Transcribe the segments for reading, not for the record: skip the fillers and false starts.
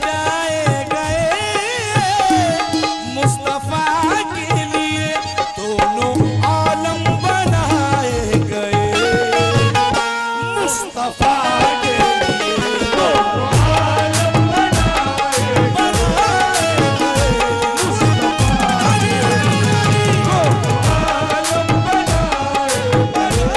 बजाए गए मुस्तफा के लिए, दोनों आलम बनाए गए मुस्तफा के लिए, दोनों आलम बनाए गए मुस्तफा के लिए, दोनों आलम बनाए गए।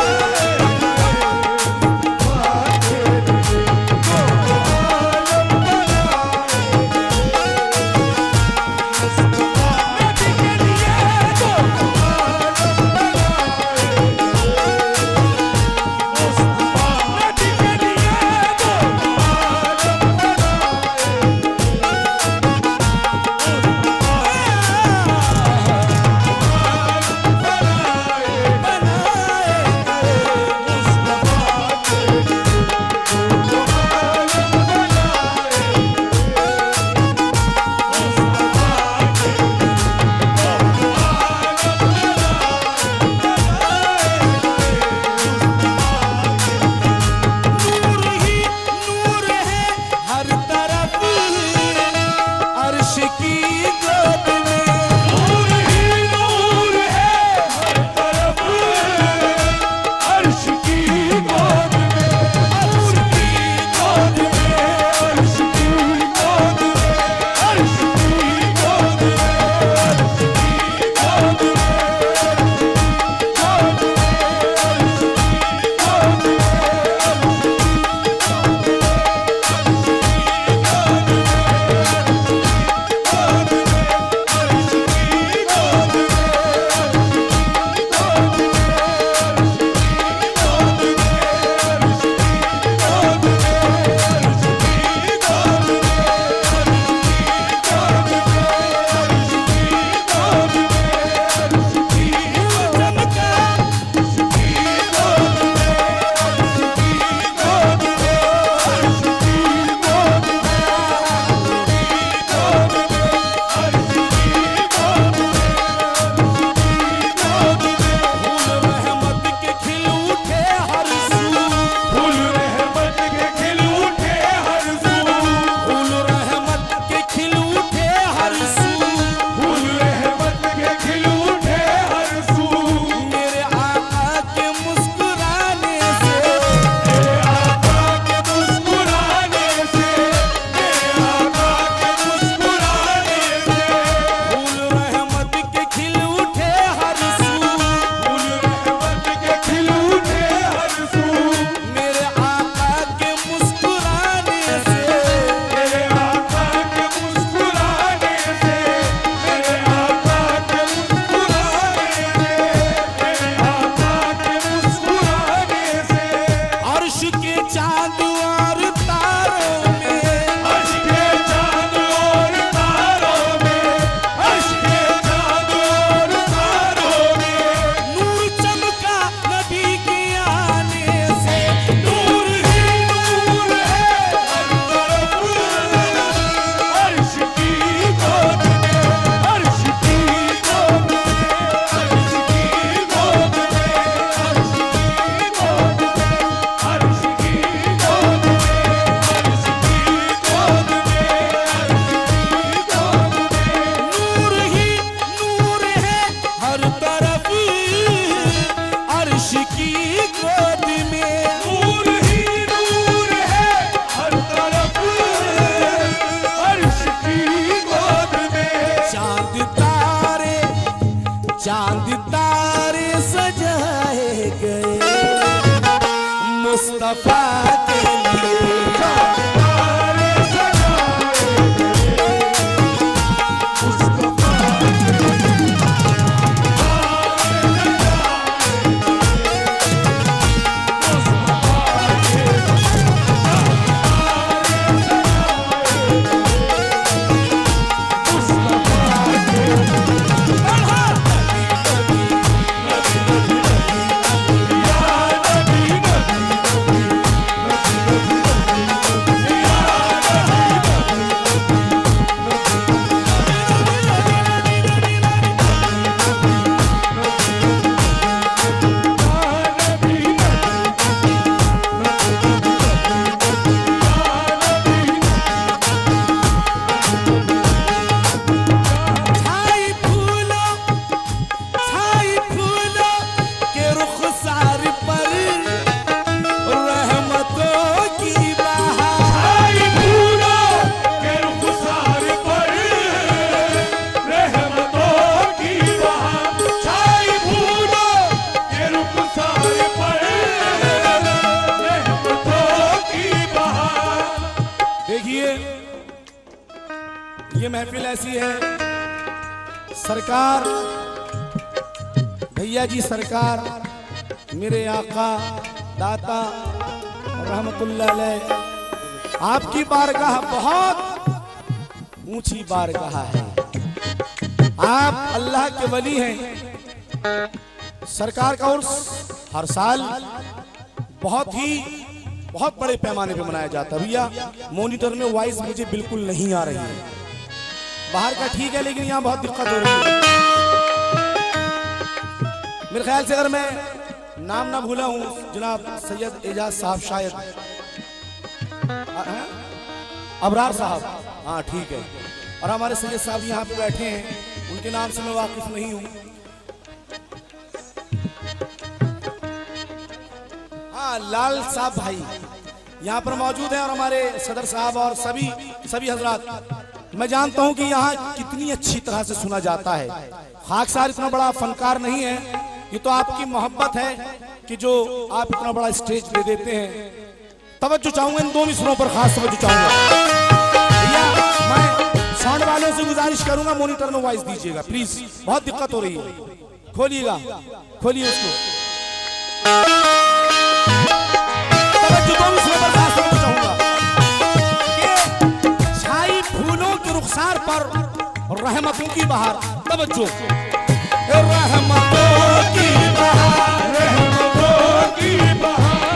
ये महफिल ऐसी है, सरकार भैया जी सरकार मेरे आका दाता रहमतुल्लाह अलैह, आपकी बारगाह बहुत ऊंची बारगाह है। आप अल्लाह के वली हैं। सरकार का उर्स हर साल बहुत बड़े पैमाने पे मनाया जाता है। भैया मॉनिटर में वॉइस मुझे बिल्कुल नहीं आ रही है, बाहर का ठीक है लेकिन यहाँ बहुत दिक्कत हो रही है। मेरे ख्याल से अगर मैं नाम ना भूला हूँ, जनाब सैयद एजाज साहब शायद, अबरार साहब, हाँ ठीक है, और हमारे सैयद साहब यहाँ पे बैठे हैं, उनके नाम से मैं वाकिफ नहीं हूँ। हाँ लाल साहब भाई यहाँ पर मौजूद हैं, और हमारे सदर साहब और सभी हजरात। मैं जानता हूँ कि यहाँ कितनी अच्छी तरह से सुना जाता है। खाकसार इतना बड़ा फनकार नहीं है, ये तो आपकी मोहब्बत है कि जो आप इतना बड़ा स्टेज दे देते हैं। तवज्जो चाहूंगा इन दो मिसरों पर, खास तवज्जो चाहूंगा। भैया मैं साउंड वालों से गुजारिश करूंगा मॉनिटर में वॉइस दीजिएगा प्लीज, बहुत दिक्कत हो रही है। खोलिएगा, खोलिए उसको। तवज्जो दो मिसरों पर खास तवज्जो चाहूंगा कि छाई फूलों के रुखसार पर रहमतों की बहार। तवज्जो, रहमतों की बहार, रहमतों की बहार, रहमतों की बहार,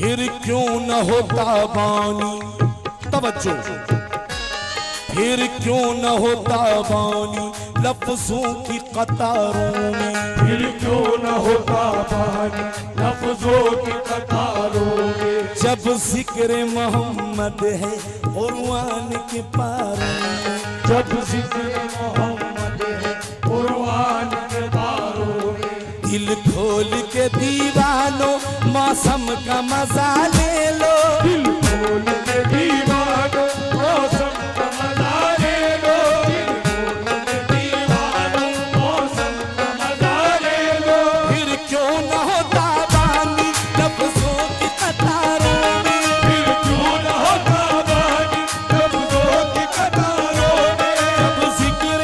फिर क्यों न होता बानी। तवज्जो, फिर क्यों न होता बानी लफ्जों की कतारों में, फिर क्यों न होता बानी लफ्जों की कतारों में। जब जिक्र मोहम्मद है कुरआन के पारों में, जब जिक्र मोहम्मद है कुरआन के पारों में। दिल खोल के दीवानों मौसम का मजा ले लो, दिल खोल के दीवानों मौसम का मजा ले लो, दिल खोल के दीवानों मौसम का मजा ले लो। फिर क्यों न होता बानी लफ्जों की कतारों में, फिर क्यों न होता बानी लफ्जों की कतारों में। जब जिक्र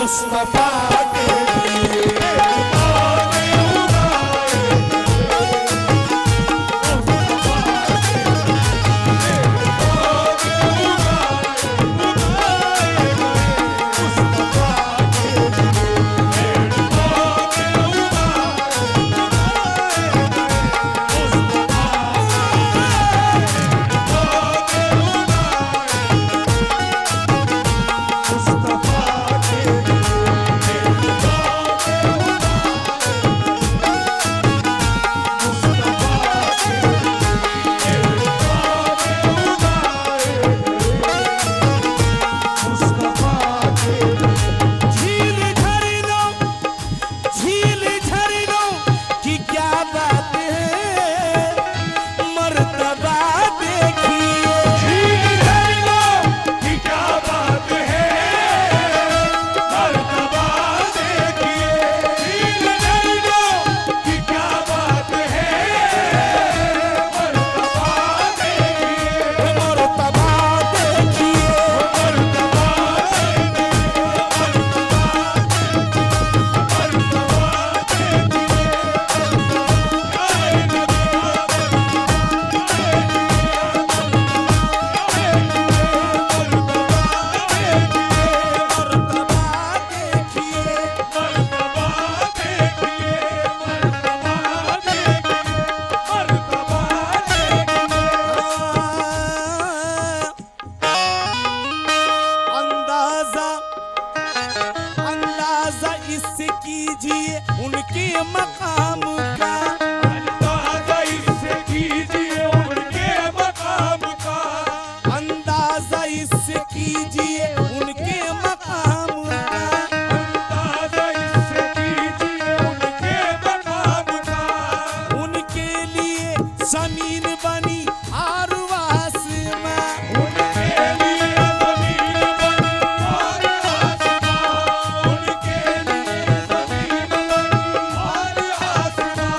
मुस्तफा के लिए इससे कीजिए उनके मकाम का, अंदाजा इससे कीजिए उनके मकाम का, अंदाजा इससे कीजिए उनके मकाम का, अंदाजा इससे कीजिए उनके मकाम का। उनके लिए जमीन बनी और आसमां, उनके लिए जमीन बनी और आसमां, उनके लिए जमीन बनी और आसमां।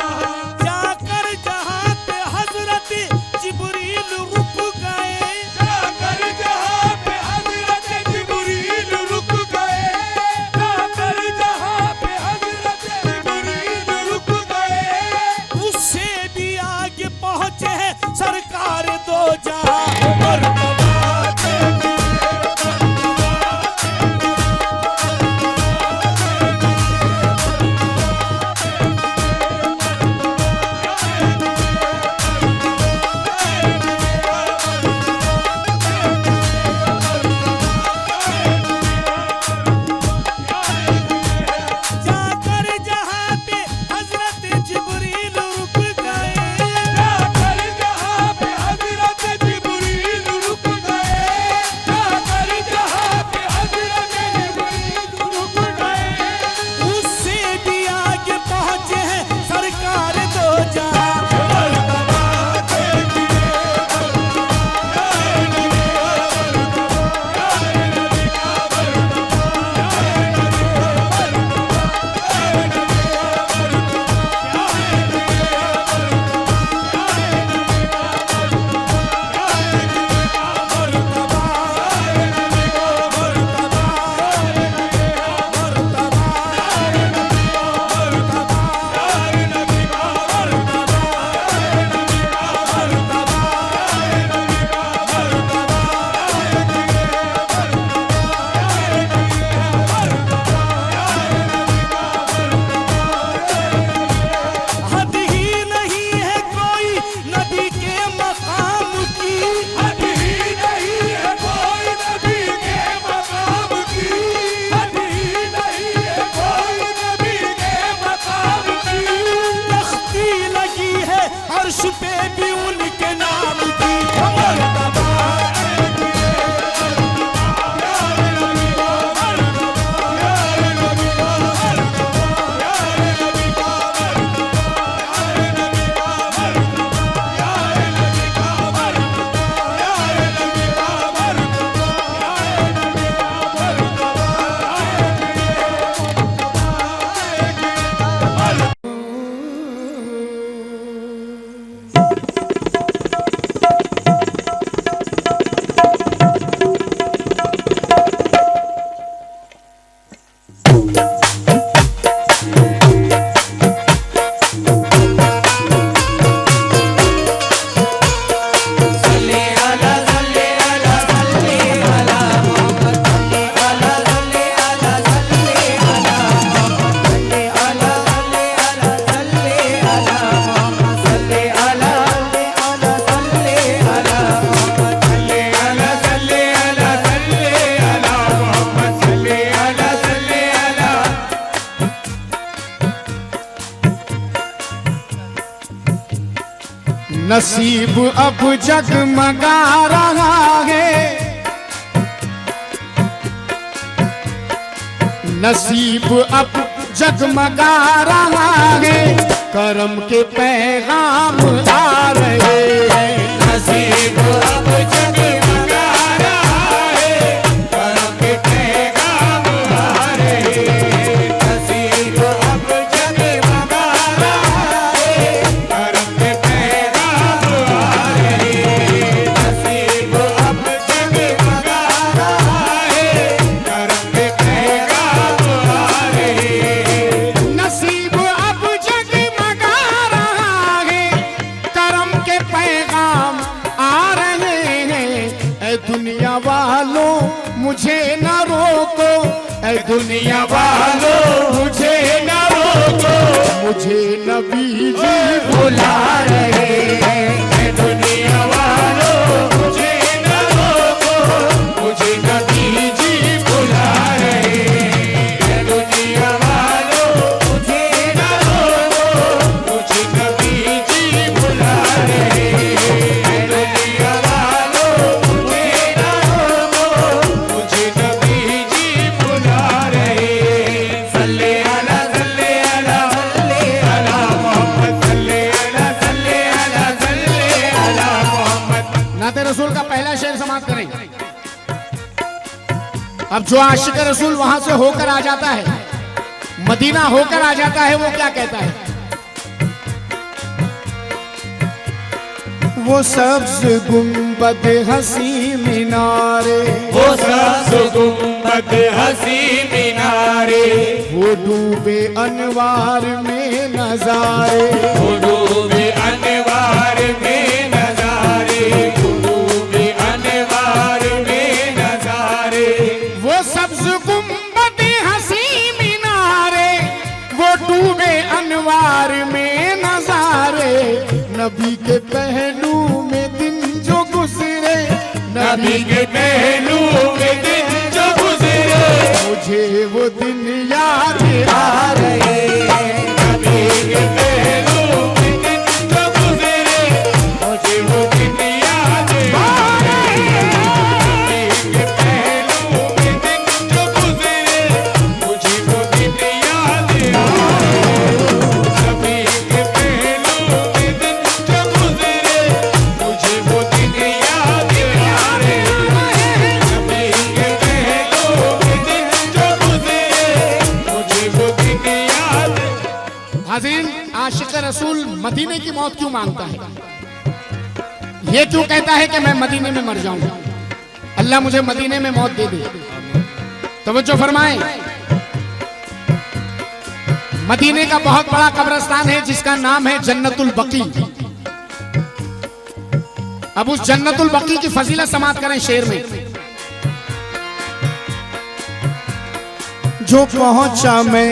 नसीब अब जगमगा रहा है, नसीब अब जगमगा रहा है, करम के पैगाम आ रहे हैं। नसीब अब जगमगा रहा है, करम के पैगाम आ रहे हैं। नसीब अब जगमगा रहा है, करम के पैगाम आ रहे हैं। नसीब अब जगमगा रहा है, करम के पैगाम आ रहे हैं। नसीब अब जगमगा रहा है, करम के पैगाम आ रहे हैं। ऐ दुनिया वालों मुझे न रोको, ऐ दुनिया वालों मुझे न रोको, मुझे नबी जी बुला रहे हैं। ऐ दुनिया वालों मुझे न रोको, मुझे नबी जी बुला रहे हैं। ऐ दुनिया वालों मुझे न रोको, मुझे नबी जी बुला रहे हैं। ऐ दुनिया वालों मुझे न रोको, मुझे नबी जी बुला रहे हैं। सल्ले अला सल्ले अला सल्ले अला मोहम्मद, सल्ले अला सल्ले अला सल्ले अला मोहम्मद। नाते रसूल का पहला शेर समाप्त करें। अब जो आशिक रसूल वहां से होकर आ जाता है, मदीना होकर आ जाता है, वो क्या कहता है? वो सब्ज गुंबद हसी मीनारे, वो सब्ज़ गुंबद हसी मीनारे, वो डूबे अनवार में नजारे, वो डूबे अनवार में नजारे, वो डूबे अनवार में नजारे। वो सब्ज गुंबद हसी मीनारे, वो डूबे अनवार में नजारे। नबी के पहलू में दिन जो गुजरे, नबी के पहलू में दिन जो गुजरे, मुझे वो दिन याद आ रहे हैं। नबी के पहलू में दिन जो गुजरे, मुझे वो दिन याद आ रहे हैं। नबी के पहलू में दिन जो गुजरे, मुझे वो दिन याद आ रहे हैं। नबी के पहलू में दिन जो गुजरे, मुझे वो दिन याद आ रहे हैं। नबी के पहलू में दिन जो गुजरे, मुझे वो दिन याद। हाज़िर, आशिक रसूल मदीने की मौत क्यों मांगता है? ये क्यों कहता है कि मैं मदीने में मर जाऊं, अल्लाह मुझे मदीने में मौत दे दे? तवज्जो फरमाएं। मदीने का बहुत बड़ा कब्रिस्तान है जिसका नाम है जन्नतुल बकी। अब उस जन्नतुल बकी की फजीलत समाप्त करें शेर में। जो पहुंचा मैं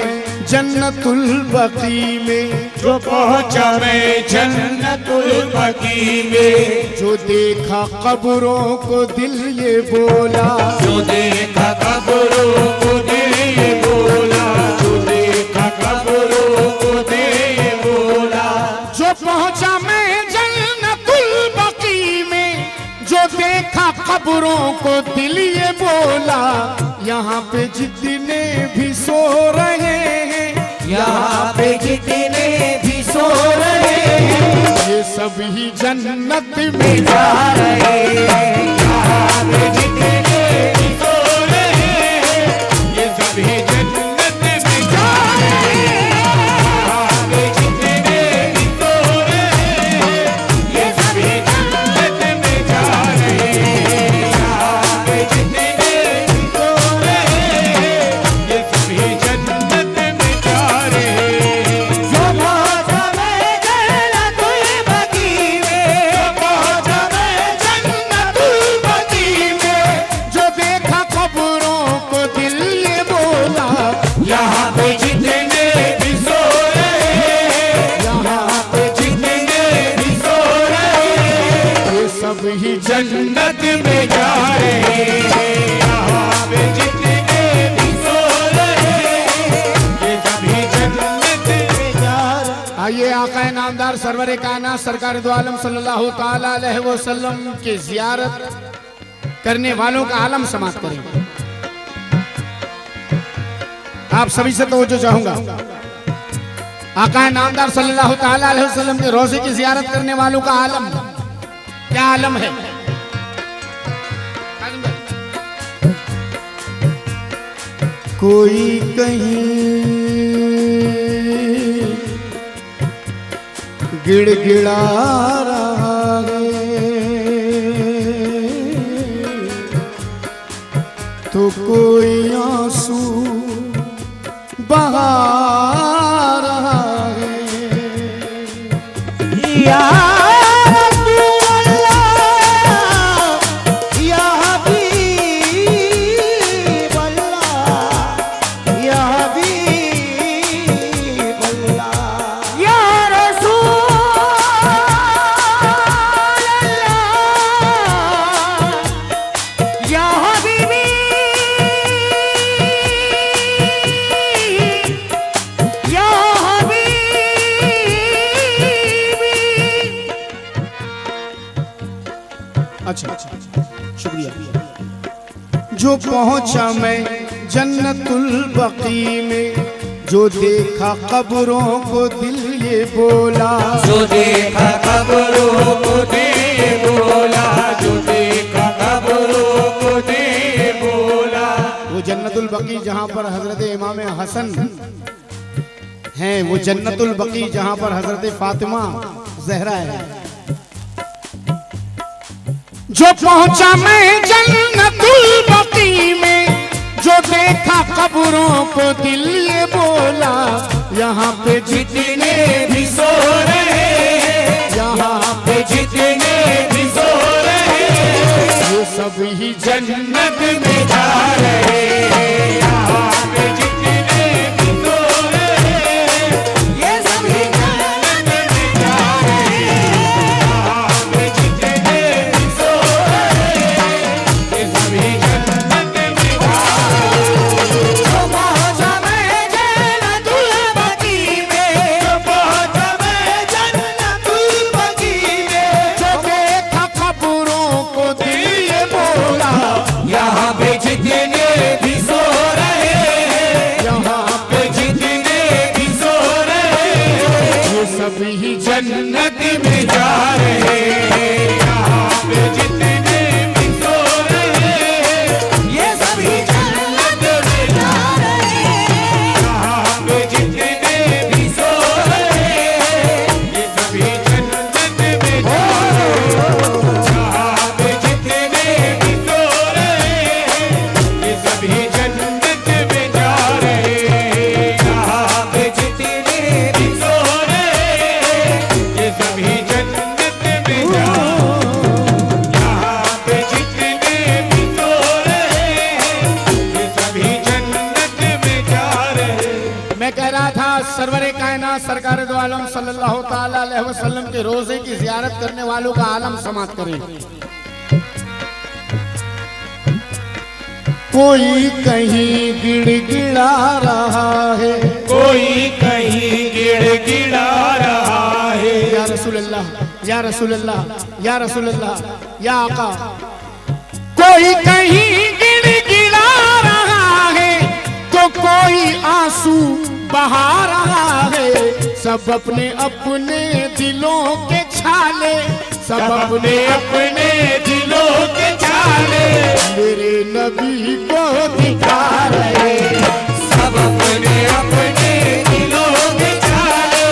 जन्नतुल बकी में, जो पहुंचा मैं जन्नतुल बकी में, जो देखा कब्रों को दिल ये बोला, जो देखा कब्रों को दिल ये बोला, जो देखा कब्रों को दिल ये बोला। जो पहुंचा मैं जन्नतुल बकी में, जो देखा कब्रों को दिल ये बोला। यहाँ पे जितने भी सो रहे हैं, यहाँ पे जितने भी सो रहे हैं, ये सभी जन्नत में जा रहे हैं। यहाँ पे जितने भी सो रहे हैं, ये सभी जन्नत में जा रहे हैं। यहाँ पे जितने भी सो रहे हैं, ये सभी जन्नत में जा रहे हैं। यहाँ पे जितने भी सो रहे हैं, ये सभी जन्नत में जा रहे हैं, यहाँ पे जितने भी सो रहे हैं, ये सभी जन्नत में जा रहे हैं। आइए आका नामदार सरवर कायनात सरकार दो आलम सल्लल्लाहु ताला अलैहि वसल्लम की जियारत करने वालों का आलम समाप्त करें। आप सभी से तवज्जो चाहूंगा, आका नामदार सल्लल्लाहु ताला अलैहि वसल्लम के रोजे की जियारत करने वालों का आलम क्या आलम है। कोई कहीं गिड़गिड़ा रहा है तो कोई आंसू बहा रहा है। या रसूल अल्लाह, या हबीब अल्लाह, या हबीब अल्लाह, या रसूल अल्लाह, या हबीबी, या अच्छा शुक्रिया। जो पहुंचा मैं जन्नतुल बकी में, जो देखा कब्रों को दिल ये बोला, जो देखा कब्रों को दे बोला, जो देखा कब्रों को दे बोला। वो जन्नतुल बकी जहां पर हजरत इमाम हसन हैं, वो जन्नतुल बकी जहां पर हजरत फातिमा जहरा है। जो पहुंचा मैं जन्नतुल बकी में, जो देखा कब्रों को दिल ये बोला, यहाँ पे जितने भी सो रहे हैं, यहाँ पे जितने भी सो रहे हैं, ये सब ही जन्नत में जा रहे हैं, यहाँ पे जितने भी सो रहे हैं, ये सभी जन्नत में जा रहे हैं, यहाँ पे जितने भी सो रहे हैं, ये सभी जन्नत में जा रहे हैं। जो पहुंचा मैं जन्नतुल बकी में, जो पहुंचा मैं जन्नतुल बकी में, जो देखा कब्रों को दिल ये बोला, यहाँ पे जितने भी सो रहे हैं, यहाँ पे जितने भी सो रहे हैं, ये सब ही जन्नत में जा रहे हैं, यहाँ पे जितने भी सो रहे हैं, ये सभी जन्नत में जा रहे हैं, यहाँ पे जितने भी सो रहे हैं, ये सभी जन्नत में जा रहे हैं, यहाँ पे जितने भी सो रहे हैं, ये सभी जन्नत में जा रहे हैं, यहाँ पे जितने भी सो रहे हैं, ये सभी जन्नत में जा रहे हैं, यहाँ पे जितने भी सो रहे हैं, ये सभी जन्नत में जा रहे हैं। मैं कह रहा था सरवरे कायनात सरकार दो आलम सल्लल्लाहु ताला अलैहि वसल्लम के रोजे की जियारत करने वालों का आलम समाप्त करें। कोई कहीं गिड़गिड़ा रहा है, कोई कहीं गिड़गिड़ा रहा है, या रसूल अल्लाह, या रसूल अल्लाह, या रसूल अल्लाह, या आका। कोई कहीं गिड़गिड़ा रहा है तो कोई आंसू बहा रहा है, सब अपने अपने दिलों के छाले, सब अपने अपने दिलों के छाले मेरे नबी को दिखा रहे, सब अपने अपने दिलों के छाले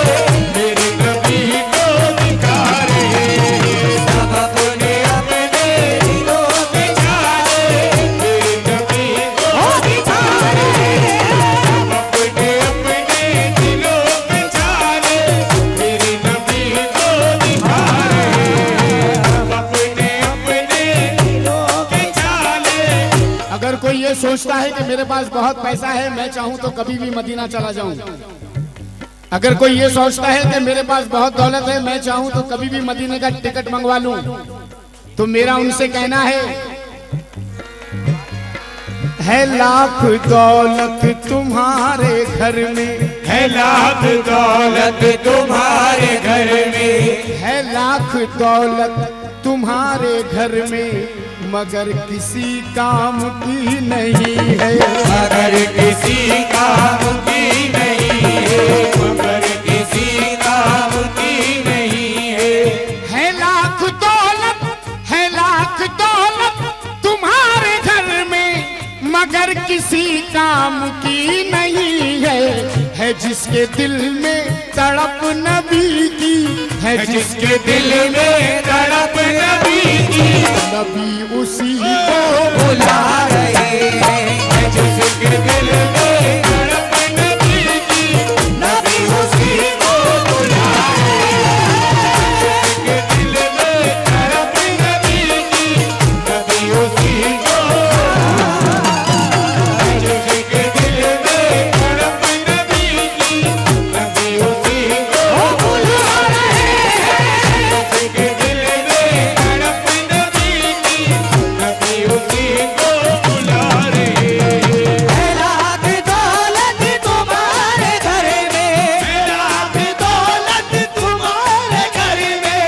मेरे नबी को दिखा रहे हैं, सब अपने अपने दिलों के छाले मेरे नबी को दिखा रहे हैं, सब अपने अपने दिलों के छाले मेरे नबी को दिखा रहे हैं, सब अपने अपने दिलों के छाले। अगर कोई ये सोचता है कि मेरे पास बहुत पैसा है, मैं चाहूं तो कभी भी मदीना चला जाऊं, अगर कोई ये सोचता है कि मेरे पास बहुत दौलत है, मैं चाहूं तो कभी भी मदीने का टिकट मंगवा लूं, तो मेरा उनसे कहना है लाख दौलत तुम्हारे घर में, है लाख दौलत तुम्हारे घर में, है लाख दौलत तुम्हारे घर में, मगर किसी काम की नहीं है, मगर किसी काम की नहीं है, मगर किसी काम की नहीं है लाख दौलत तुम्हारे घर में, मगर किसी काम की नहीं है जिसके दिल में तड़प नबी की, है जिसके दिल में तड़प नबी की, नबी उसी को बुला रहे हैं, जिसके दिल में तड़प नबी की, नबी उसी को बुला रहे हैं, जिसके दिल में तड़प नबी की, नबी उसी को, जिसके दिल में तड़प नबी की, नबी उसी को बुला रहे हैं, जिसके दिल में तड़प नबी की, नबी उसी को बुला रहे हैं। लाख दौलत तुम्हारे घर में, लाख दौलत तुम्हारे घर में,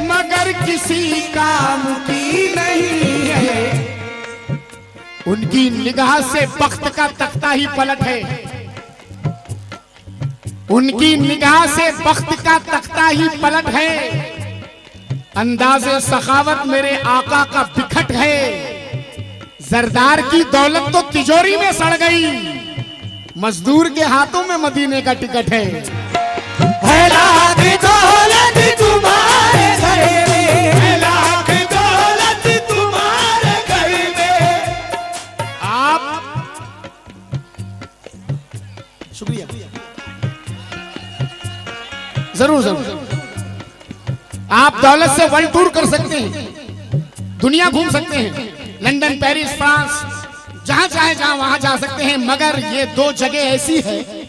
मगर किसी काम की नहीं है। उनकी निगाह से वक्त का तख्ता ही पलट है, उनकी निगाह से वक्त का तख्ता ही पलट है, अंदाज़े सखावत मेरे आका का बिखट है, जरदार की दौलत तो तिजोरी में सड़ गई, मजदूर के हाथों में मदीने का टिकट है। लाख दौलत तुम्हारे घर में, लाख दौलत तुम्हारे घर में, आप शुक्रिया, जरूर जरूर, आप दौलत से वर्ल्ड टूर कर सकते हैं, दुनिया घूम सकते हैं, लंदन, पेरिस, फ्रांस, जहां चाहे जहां वहां जा सकते हैं, मगर ये दो जगह ऐसी है,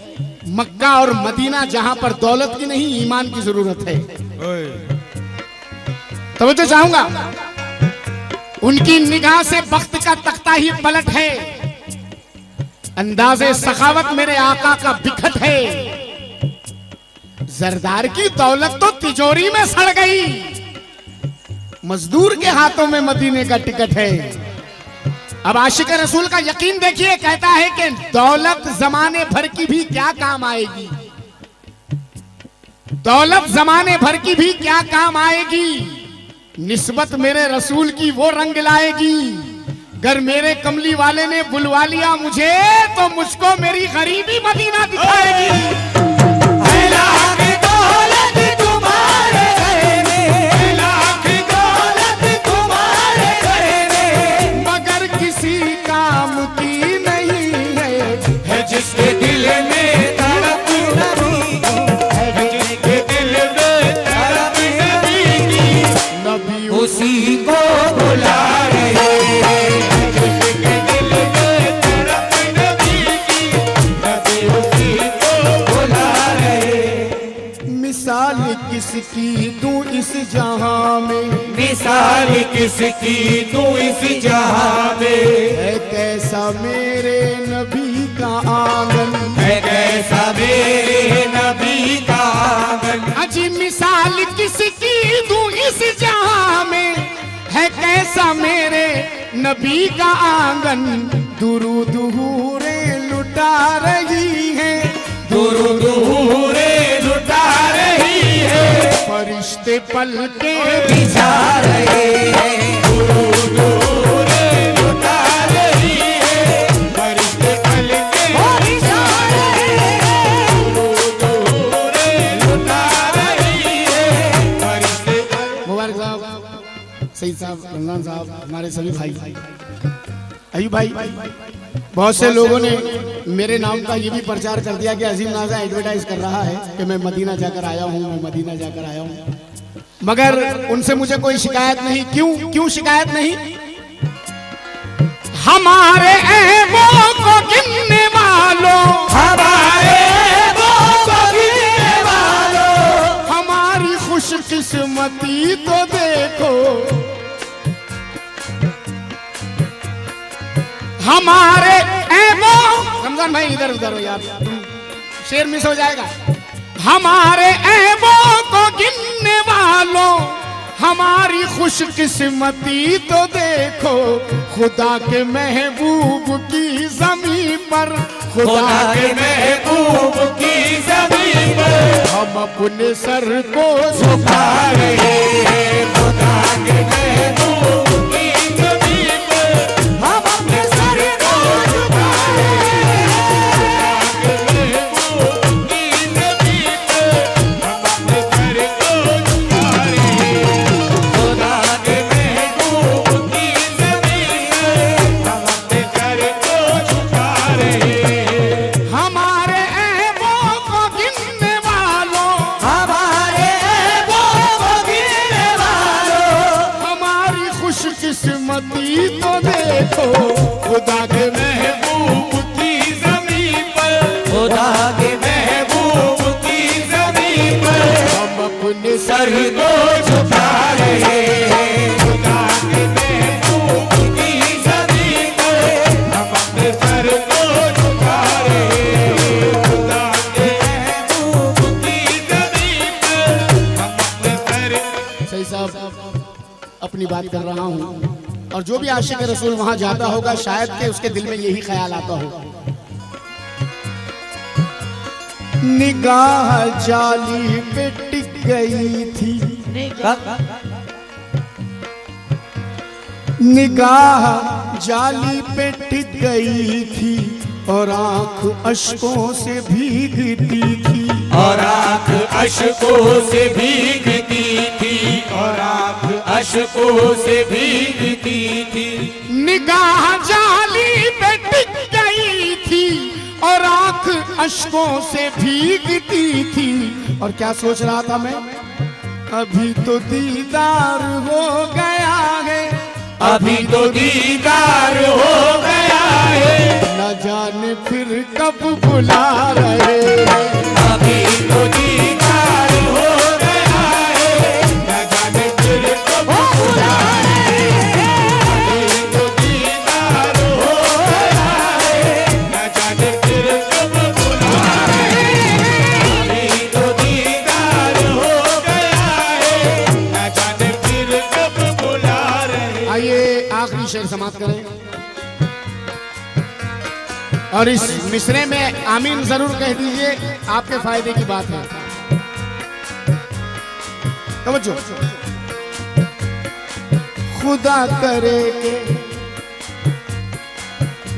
मक्का और मदीना, जहां पर दौलत की नहीं ईमान की जरूरत है। तवज्जो चाहूंगा, उनकी निगाह से वक्त का तख्ता ही पलट है, अंदाज़े सखावत मेरे आका का बिखट है, जरदार की दौलत तो तिजोरी में सड़ गई, मजदूर के हाथों में मदीने का टिकट है। अब आशिक रसूल का यकीन देखिए, कहता है कि दौलत जमाने भर की भी क्या काम आएगी, दौलत जमाने भर की भी क्या काम आएगी, निस्बत मेरे रसूल की वो रंग लाएगी, गर मेरे कमली वाले ने बुलवा लिया मुझे, तो मुझको मेरी गरीबी मदीना दिखाएगी। लाख दौलत तुम्हारे घर में, लाख दौलत तुम्हारे घर में, मगर किसी काम की नहीं है जिसके दिल में तड़प नबी की, जिसके दिल में तड़प नबी की, नबी उसी को बुला रहे हैं, जिसके दिल में तड़प नबी की, नबी उसी को बुला रहे हैं। मिसाल किसकी दूं इस जहां में, मिसाल किसकी तू इस जहां में, है कैसा मेरे नबी का आंगन, है कैसा मेरे नबी का आंगन, अजी मिसाल किसकी दूं इस जहां में, है कैसा मेरे नबी का आंगन, दुरूद हूरे लुटा रही है, दुरूद हूरे लुटा रही है, फरिश्ते पल के बिछा रहे हैं, दुरूद हूरे लुटा रही है, फरिश्ते पल के बिछा रहे हैं, दुरूद हूरे लुटा रही है, फरिश्ते मुबारक साहब, सईद साहब, रमजान साहब, हमारे सभी भाई, अयूब भाई, बहुत से लोगों ने मेरे नाम का ये भी प्रचार कर दिया कि अजीम नाज़ा एडवर्टाइज कर रहा है कि मैं मदीना जाकर आया हूँ, मैं मदीना जाकर आया हूँ, मगर उनसे मुझे कोई शिकायत नहीं। क्यों शिकायत नहीं? हमारे ऐबों को गिनने वालों, हमारे ऐबों को गिनने वालों, हमारी खुशकिस्मती तो देखो, अफगान भाई इधर उधर हो यार, तुम शेर मिस हो जाएगा। हमारे ऐबों को गिनने वालों हमारी खुशकिस्मती तो देखो, खुदा के महबूब की ज़मीन पर, खुदा के महबूब की ज़मीन पर हम अपने सर को झुका रहे हैं। खुदा के महबूब की ज़मीन पर हम अपने सर को झुका रहे हैं। महबूब की ज़मीन पर हम अपने सर को झुका रहे हैं। खुदा के महबूब की ज़मीन पर हम अपने सर को झुका रहे हैं। हमारे ऐबों को गिनने वालों, हमारे ऐबों को गिनने वालों हमारी खुशकिस्मती तो देखो, खुदा के महबूब की ज़मीन पर खुदा के महबूब की ज़मीन पर हम अपने सर को झुका रहे हैं। खुदा के महबूब की ज़मीन पर हम अपने सर को झुका रहे हैं। खुदा के महबूब की ज़मीन पर हम अपने सर सही साहब अपनी बात कर रहा हूँ, और जो भी आशिक रसूल वहां जाता होगा शायद कि उसके दिल में यही ख्याल आता हो। निगाह जाली पे टिक गई थी, निगाह जाली पे टिक गई थी, और आंख अश्कों से भीगती थी, और आँख अश्कों से भीगती थी, और आँख अश्कों से भीगती थी। निगाह जाली पे टिक गई थी, और आंख अश्कों से भीगती थी। और क्या सोच रहा था मैं, अभी तो दीदार हो गया है, अभी तो दीदार हो गया है, न जाने फिर कब बुला रहे हैं। अभी तो दीदार हो गया है, न जाने फिर कब बुला रहे हैं। अभी तो दीदार हो गया है, न जाने फिर कब बुला रहे हैं। अभी तो दीदार हो गया है, न जाने फिर कब बुला रहे हैं। आइए आखिरी शेर समाप्त करें, और इस मिसरे में आमीन जरूर कह दीजिए, आपके फायदे की बात है। समझो, खुदा करे के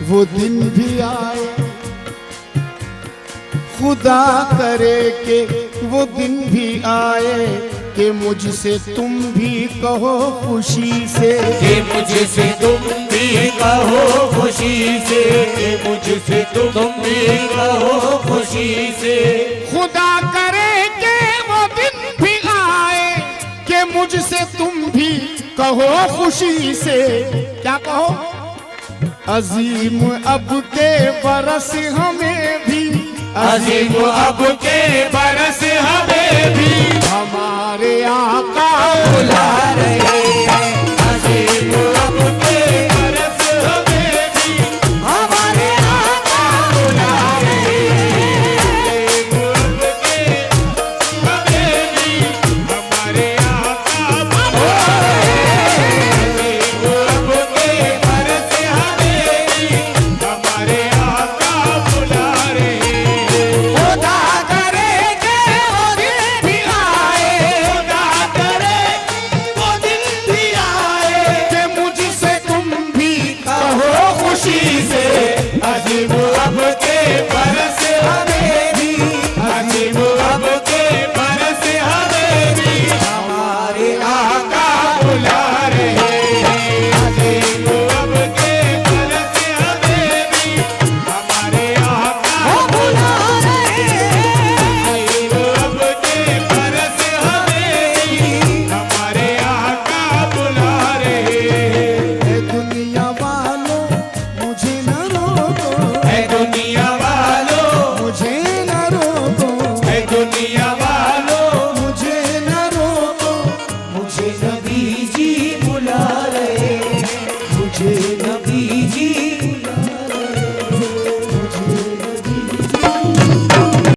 वो दिन भी आए, खुदा करे के वो दिन भी आए, कि मुझसे तुम भी कहो खुशी से, कि मुझसे तुम भी कहो खुशी से, कि मुझसे तुम भी कहो खुशी से। खुदा करे के वो दिन भी आए, कि मुझसे तुम भी कहो खुशी से। क्या कहो, अजीम अब के बरस हमें भी, अजीम अब के बरस हमें भी हमारे आका